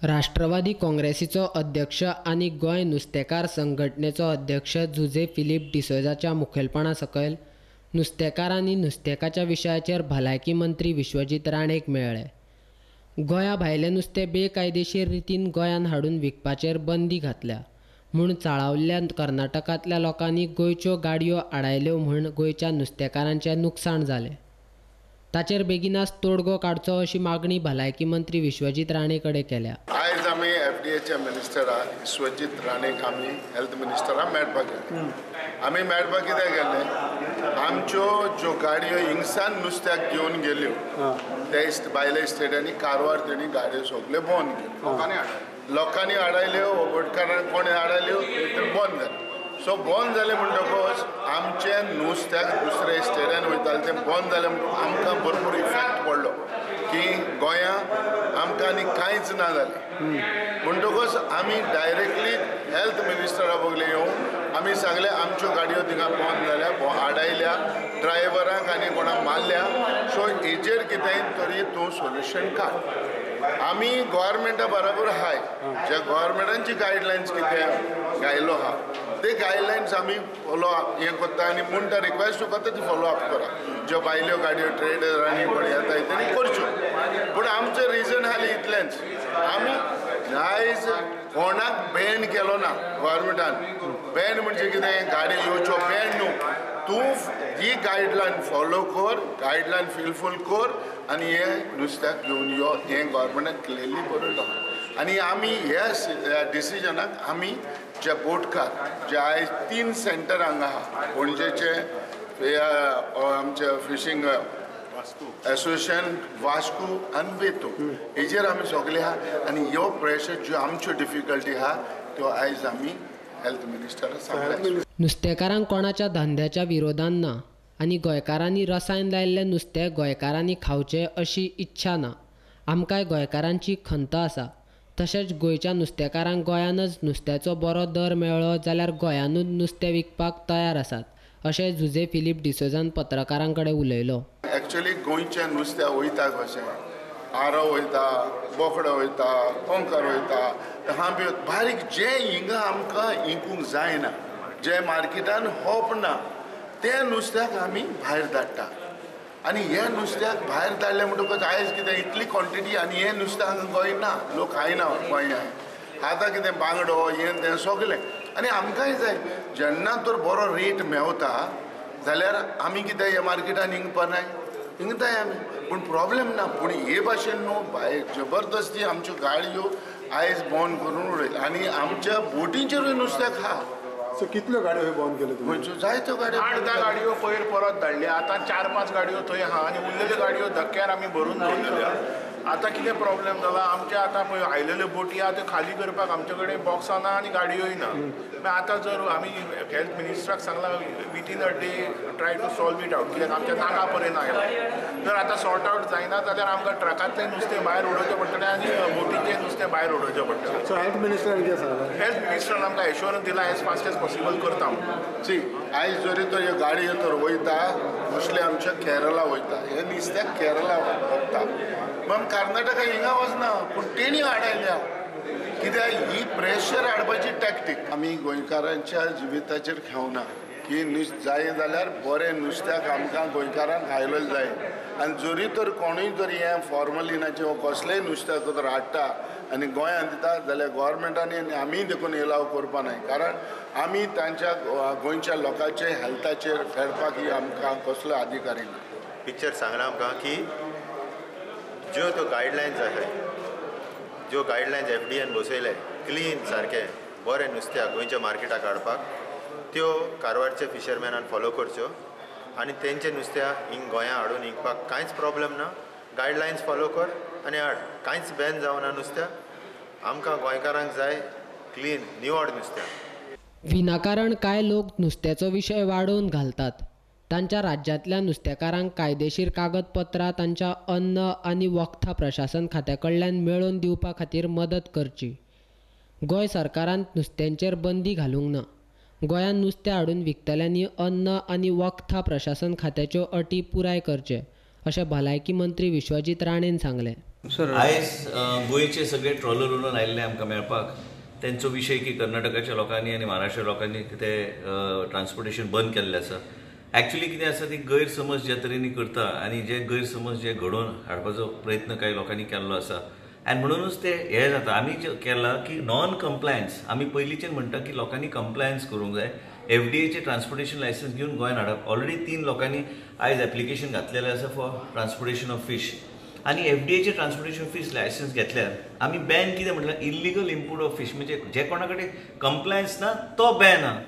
राष्ट्रवादी काँग्रेसीचो अध्यक्ष आनी गोंय नुस्तेकार संघटनेचो अध्यक्ष जुजे फिलिप डिसोजाच्या मुखेलपणा सकयल नुस्तेकार आनी नुस्तेकाच्या विशयाचेर भलायकी मंत्री विश्वजीत राणेक मेळ्ळे. गोंया भायलें नुस्तें बेकायदेशीर रितीन गोंयांत हाडून विकपाचेर बंदी घातल्या म्हूण चाळावल्ल्या कर्नाटकांतल्या लोकांनी गोंयच्यो गाडयो आडायल्यो म्हूण गोंयच्या नुस्तेकारांचें लुकसाण जालें. ताचेर बेगिनाच तोडगो काडचो अशी मागणी भलायकी मंत्री विश्वजीत राणे कडेन केल्या. आयज आमी एफडीएच्या मिनिस्टरा विश्वजीत राणेक आमी हेल्थ मिनिस्टरा मेळपाक गेले. आमी मेळपाक कित्याक गेले, आमच्यो ज्यो गाडयो हिंगसान नुस्त्याक घेवन गेल्यो ते भायल्या स्टेटांनी कारवार तेणी गाडयो सगल्यो बंद केल्यो. लोकांनी आडायल्यो, ओबटकारांक कोणी आडायल्यो बंद जाल्यो. सो बंद जालें म्हणटकच आमचें नुस्त्याक दुसऱ्या स्टेटान वयतालें तें बंद जालें म्हणून आमकां भरपूर इफेक्ट पडलो की गोंयांत आमकां आनी कांयच ना जालें. म्हणटकच आमी डायरेक्टली हेल्थ मिनिस्टरा बगले येवन आमी सांगलें आमच्यो गाडयो थिंगा बंद जाल्या, आडायल्या, ड्रायव्हरांक आनी कोणाक मारल्या. सो हेजेर कितेंय तरी तूं सोल्युशन काड. आमी गोवोरमेंटा बरोबर आहाय, जे गोवोरमेंटाची गायडलायन्स कितें गायलो आहा ते गायडलायन्स आमी फॉलो हें करता आनी म्हणटा रिक्वेस्ट करता ती फॉलो अप करा. ज्यो भायल्यो गाडयो ट्रेडरांनी कोण येता तेणी करच्यो. पूण आमचें रिजन आसलें इतलेंच, आमी आयज कोणाक बॅन केलो ना गोवोरमेंटान. बॅन म्हणजे कितें, गाडी येवच्यो बॅन न्हू. तूं ही गायडलायन फॉलो कर, गायडलायन फिलफूल कर आनी हें नुस्त्याक घेवन यो, हें गोवोरमेंटान क्लियरली बरयलो. आनी आमी ह्या डिसिजनाक आमी जे बोटकार जे आयज 3 सेंटर हांगा आहा, पणजेचे आमचे फिशींग एसोसिएशन, वास्को आनी बेतू, हेजेर आमी सगळे आहा. आनी ह्यो प्रेशर ज्यो आमच्यो डिफिकल्टी आहा त्यो आयज आमी हेल्थ मिनिस्टराक सांगल्या. नुस्तेकारांक कोणाच्या धंद्याच्या विरोधान ना आनी गोंयकारांनी रसायन लायिल्लें नुस्तें गोंयकारांनी खावचें अशी इच्छा ना. आमकांय गोंयकारांची खंत आसा. तशेंच गोंयच्या नुस्तेकारांक गोंयानच नुस्त्याचो बरो दर मेळ्ळो जाल्यार गोंयानूच नुस्तें विकपाक तयार आसात, अशें जुजे फिलिप डिसोजान पत्रकारां कडेन उलयलो. एक्चुअली गोंयच्या नुस्त्या वयता कशें, आरो वयता, बोकडो वयता, कोंकर वयता, हांबी बारीक जें हिंगा आमकां इंकूंक जायना, जें मार्केटान होप ना, तें नुस्त्याक आमी भायर धाडटा. आनी हे नुस्त्याक भायर धाडलें म्हणटकच आयज कितें इतली क्वॉन्टिटी आनी हें नुस्तें हांगा गोंय ना, लोक खायना गोंयांत. आतां कितें बांगडो हें तें सगलें. आनी आमकांय जाय जेन्ना तर बरो रेट मेवता जाल्यार आमी कितें हे मार्केटान हिंगपनाय हिंगताय आमी. पूण प्रॉब्लेम ना. पूण हे भाशेन न्हू भायर जबरदस्ती आमच्यो गाडयो आयज बंद करून उडयल्या आनी आमच्या बोटींचेरूय नुस्त्याक आहा. सो कितल्यो गाडयो बंद केल्यो तुमी? जायत्यो गाडयो 8-10 गाडयो पयर परत धाडले. आतां 4-5 गाडयो थंय आहा आनी उरलेल्यो गाडयो धक्क्यार आमी भरून दवरलेल्यो. आतां कितें प्रॉब्लेम जाला, आमचे आतां पळय आयलेल्यो बोटी आहा त्यो खाली करपाक आमचे कडेन बॉक्सां ना आनी गाडयोय ना. मागीर आतां जर आमी हेल्थ मिनिस्टराक सांगलां within a day try to solve it out, कित्याक आमच्या नाका पर्यंत आयला. जर आतां सॉर्ट आवट जायना जाल्यार आमकां ट्रकांतलें नुस्तें भायर उडोवचें पडटलें आनी बोटीचें नुस्तें भायर उडोवचें पडटलें. सो हेल्थ मिनिस्टरान कितें सांगलां? हेल्थ मिनिस्टरान आमकां एश्योरन्स दिला एज फास्ट एज पॉसिबल करता. सी आयज जरी तर ह्यो गाडयो तर वयता, मोस्टली आमच्या केरला वयता, हे नुस्त्याक केरला वता. मग कर्नाटका हिंगा वचना, पूण तेणी हाडायल्या. कित्याक ही प्रेशर हाडपाची टॅक्टीक. आमी गोंयकारांच्या जिविताचेर खेवना की जाय जाल्यार बरें नुस्त्याक आमकां गोंयकारांक खायलोच जाय. आनी जरी तर कोणूय जरी हें फॉर्मलिनाचें वा कसलेंय नुस्त्याक जर हाडटा आनी गोंयांत दिता जाल्यार गोवोरमेंटांनी आनी आमी देखून येलाव करपा न्हय. कारण आमी तांच्या गोंयच्या लोकांचे हेल्थाचेर फेरपाक ही आमकां कसलो अधिकारी ना. पिक्चर सांगला आमकां की ज्यो त्यो गायडलायन्स आसाय, ज्यो गायडलायन्स एफडीएन बसयले क्लीन सारकें बरें नुस्त्याक गोंयच्या मार्केटाक हाडपाक, त्यो कारवारच्या फिशरमॅनान फॉलो करच्यो आनी तेंचे नुस्त्याक हिंग गोंयां हाडून विकपाक कांयच प्रॉब्लेम ना. गायडलायन्स फॉलो कर आनी हाड, कांयच बॅन जावना नुस्त्याक. आमकां गोंयकारांक जाय क्लीन निवड नुस्त्याक. विनाकारण कांय लोक नुस्त्याचो विशय वाडोवन घालतात. तांच्या राज्यांतल्या नुस्तेकारांक कायदेशीर कागदपत्रां तांच्या अन्न आनी वखदां प्रशासन खात्या कडल्यान मेळोवन दिवपा खातीर मदत करची. गोंय सरकारान नुस्त्यांचेर बंदी घालूंक ना. गोंयांत नुस्तें हाडून विकतल्यांनी अन्न आनी वखदां प्रशासन खात्याच्यो अटी पुराय करचे, अशें भलायकी मंत्री विश्वजीत राणेन सांगलें. आयज गोंयचे सगळे ट्रॉलर उडून आयिल्ले आमकां मेळपाक तेंचो विशय की कर्नाटकाच्या लोकांनी आनी महाराष्ट्र लोकांनी कितें ट्रान्सपोर्टेशन बंद केल्लें आसा. एक्चुअली कितें आसा ती गैरसमज ज्या तरेनी करता आनी जे गैरसमज जे घडोवन हाडपाचो प्रयत्न काही लोकांनी केल्लो आसा आनी म्हणूनच ते हे जाता. आमी जे केलां की नॉन कंप्लायन्स, आमी पयलींच्यान म्हणटा की लोकांनी कंप्लायन्स करूंक जाय. एफडीएचे ट्रान्सपोर्टेशन लायसन्स घेवन गोंयांत हाडप. ऑलरेडी 3 लोकांनी आयज एप्लिकेशन घातलेलें आसा फॉर ट्रान्सपोर्टेशन ऑफ फीश. आणि एफडीएचे ट्रान्सपोर्टेशन फीस लायसन्स घेतल्यार आमी बॅन कितें म्हटल्यार इल्लिगल इम्पोर्ट ऑफ फीश, म्हणजे जे कोणा कडेन कंप्लायन्स ना तो बॅन आहा.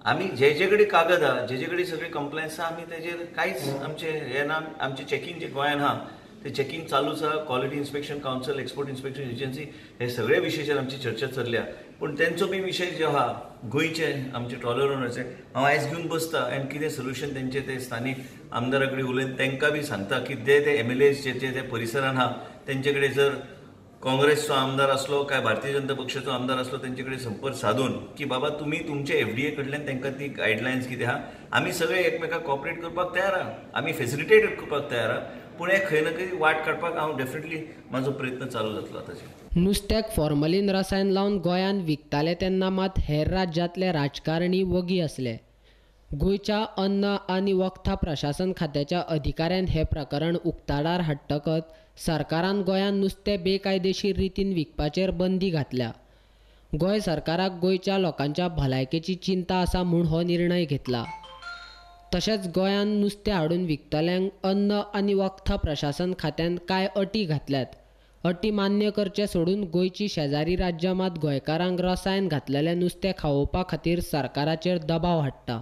आमी जे कडेन कागद आहा, जे कडेन सगळे कंप्लायन्स आहा, आमी तेजेर कांयच आमचे हे ना. आमचे चॅकींग जे गोंयांत आहा ते चॅकींग चालूच आहा. Quality inspection council, export inspection agency, हे सगळे विशयाचेर आमची चर्चा चल्ल्या. पूण तेंचो बी विशय जो आहा गोंयचे आमचे ट्रॉलर ओनर्सचे, हांव आयज घेवन बसता आनी कितें सोल्युशन तेंचे ते स्थानीक आमदारा कडेन उलयन तांकां बी सांगता की ते MLAs जे ते परिसरान आहा तेंचे कडेन जर काँग्रेसचो आमदार असलो काय भारतीय जनता पक्षाचो आमदार असलो तेंचे कडेन संपर्क साधून की बाबा तुमी तुमचे एफडीए कडल्यान तांकां ती गायडलायन्स कितें आहा, आमी सगळे एकमेकाक कॉपरेट करपाक तयार आहा, आमी फेसिलिटेट करपाक तयार आहा. पूण हे खंय ना खंय वाट काडपाक हांव डेफिनेटली म्हाजो प्रयत्न चालू जातलो आतांचे. नुस्त्याक फॉर्मलीन रसायन लावन गोंयांत विकताले तेन्ना मात हेर राज्यांतले राजकारणी वगी असले. गोंयच्या अन्न आनी वखदां प्रशासन खात्याच्या अधिकाऱ्यान हे प्रकरण उक्ताडार हाडटकच सरकारान गोंयांत नुस्तें बेकायदेशीर रितीन विकपाचेर बंदी घातल्या. गोंय सरकाराक गोंयच्या लोकांच्या भलायकेची चिंता आसा म्हूण हो निर्णय घेतला. तशेंच गोंयांत नुस्तें हाडून विकतल्यांक अन्न आनी वखदां प्रशासन खात्यान कांय अटी घातल्यात. अटी मान्य करचे सोडून गोंयची शेजारी राज्यां मात गोंयकारांक रसायन घातलेलें नुस्तें खावोवपा खातीर सरकाराचेर दबाव हाडटा.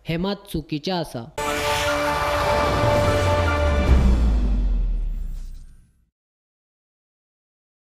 हें मात चुकीचें आसा.